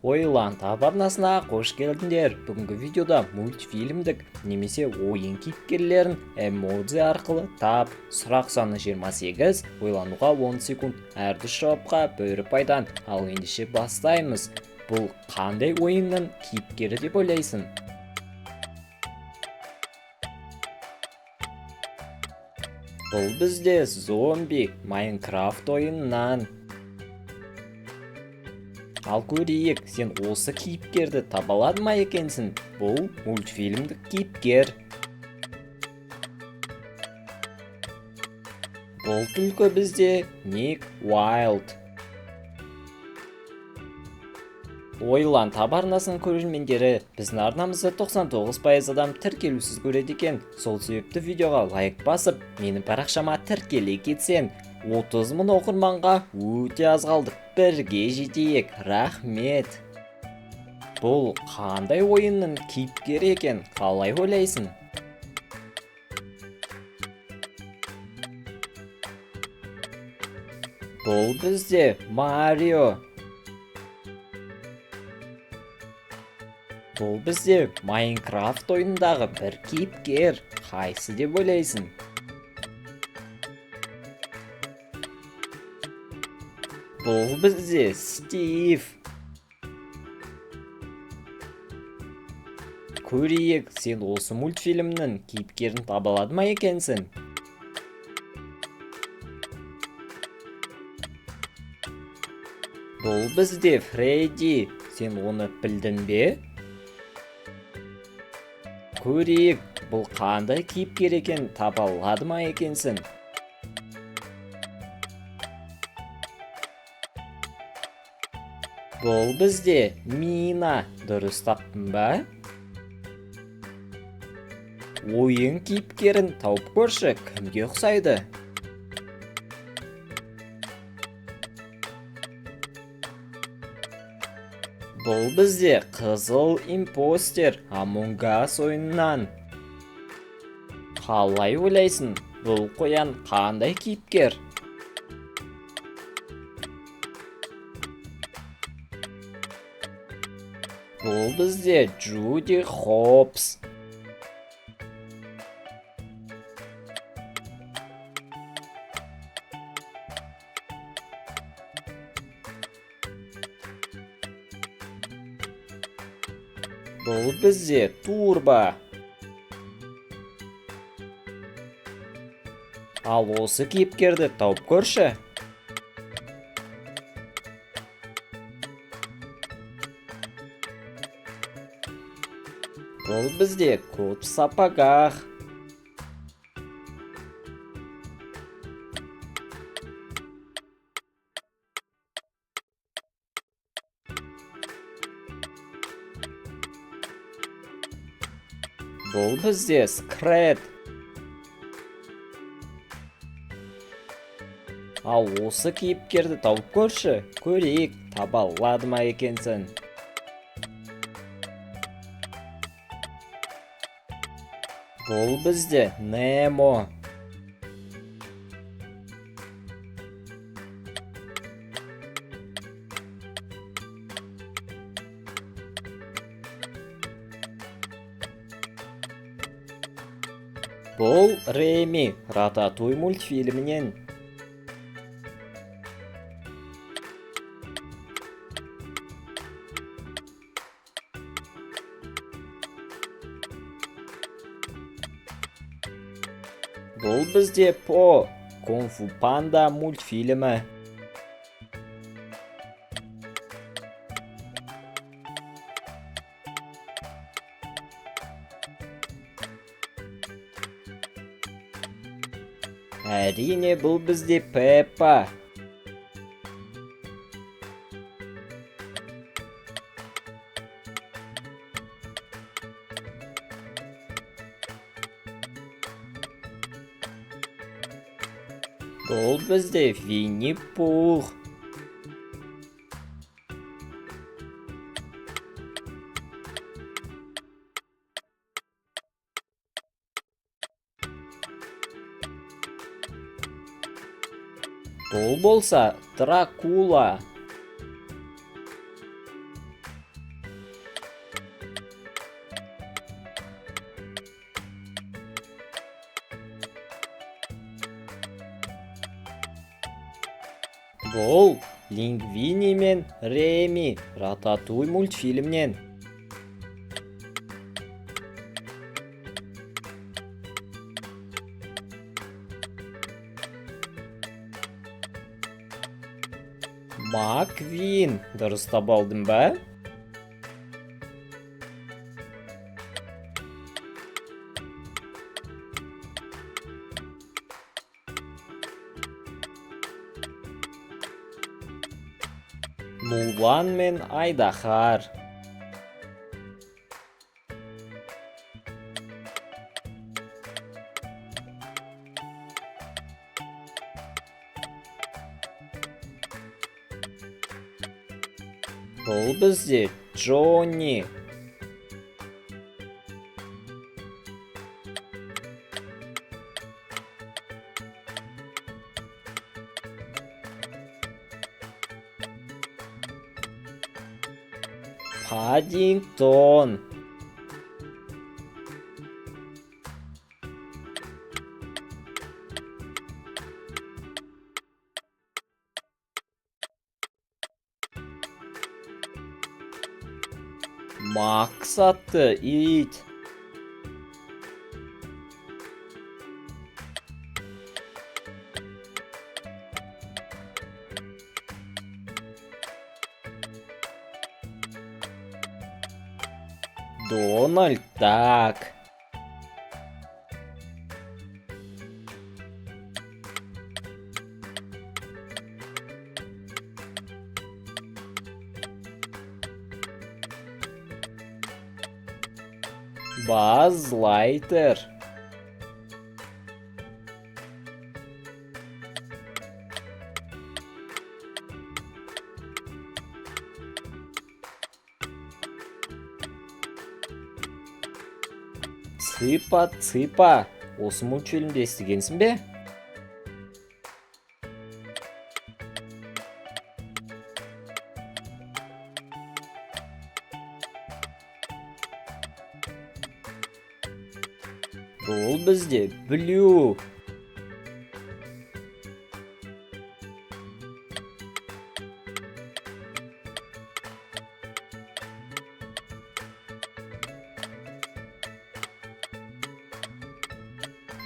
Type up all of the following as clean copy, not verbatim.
Ойлан арнасына қош келдіңдер. Бүгінгі видеода мультфильмдік немесе ойын кейіпкерлерін эмодзи арқылы тап. Сұрақ саны 28, ойлануға 10 секунд. Әрдүш жауапқа бір пайдан. Ал ендеше бастаймыз. Бұл қандай ойынның кейіпкері деп ойлайсың? Бұл бізде зомби Майнкрафт ойыннан. Ал көрейік, сен осы кейіпкерді таба алады ма екенсің? Бұл мультфильмдік кейіпкер. Бұл түлкі бізде Ник Уайлд. Ойлан арнасының көрермендері, біздің арнамызды 99% адам тіркелусіз көреді екен. Сол себепті видеоға лайк басып, менің парақшама тіркеле кетсең. 30 мың оқырманға өте аз қалдық. Бірге жетейік. Рахмет. Бұл қандай ойынның кейіпкері екен? Қалай ойлайсың? Бұл бізде Марио. Бұл бізде Майнкрафт ойындағы бір кейіпкер. Қайсы деп ойлайсың? Бұл бізде Стив. Көрейік, сен осы мультфильмнің кейіпкерін таба алады ма екенсің? Бұл бізде Фредди. Сен оны білдің бе? Көрейік, бұл қандай кейіпкер екен, таба алады ма екенсің? Бұл бізде Мина. Дұрыс таптың ба? Ойын кейіпкерін тауып көрші, кімге ұқсайды? Бұл бізде қызыл импостер Among Us ойыннан. Қалай ойлайсың? Бұл қоян қандай кейіпкер? Бұл бізде Джуди Хопс. Бұл бізде Турбо. Ал осы кейіпкерді тауып көрші. Бұл бізде Кот в сапогах. Бұл бізде Скрет. Ал осы кейіпкерді тауып көрші, көрейік, таба алады ма екенсің? Бұл бізде Немо. Бұл Реми, Рататуй мультфильмінен. Бұл бізде По, Кунг-фу Панда мультфильмі. Әрине, бұл бізде Пеппа. Бұл бізде Винни-Пух. Бұл болса Дракула. Бұл Лингвини мен Реми Рататуй мультфильмнен. Маквин, дұрыстап алдым ба? Мулан мен Айдахар. Бұл бізде Джонни. Паддингтон. Макс атты ит. Дональд Дак. Баз Лайтер. Цыпа. Осы мультфильмді естігенсің бе? Бұл бізде Блю.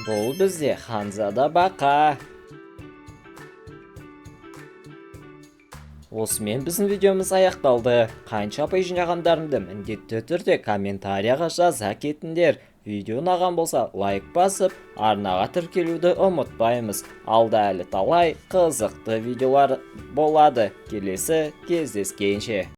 Бұл бізде Ханзада Бақа. Осымен біздің видеомыз аяқталды. Қанша апай жинағандарымды міндетті түрде комментарияға жаза кетіңдер. Видео ұнаған болса лайк басып, арнаға тіркелуді ұмытпаймыз. Алда әлі талай қызықты видеолар болады. Келесі кездескенше.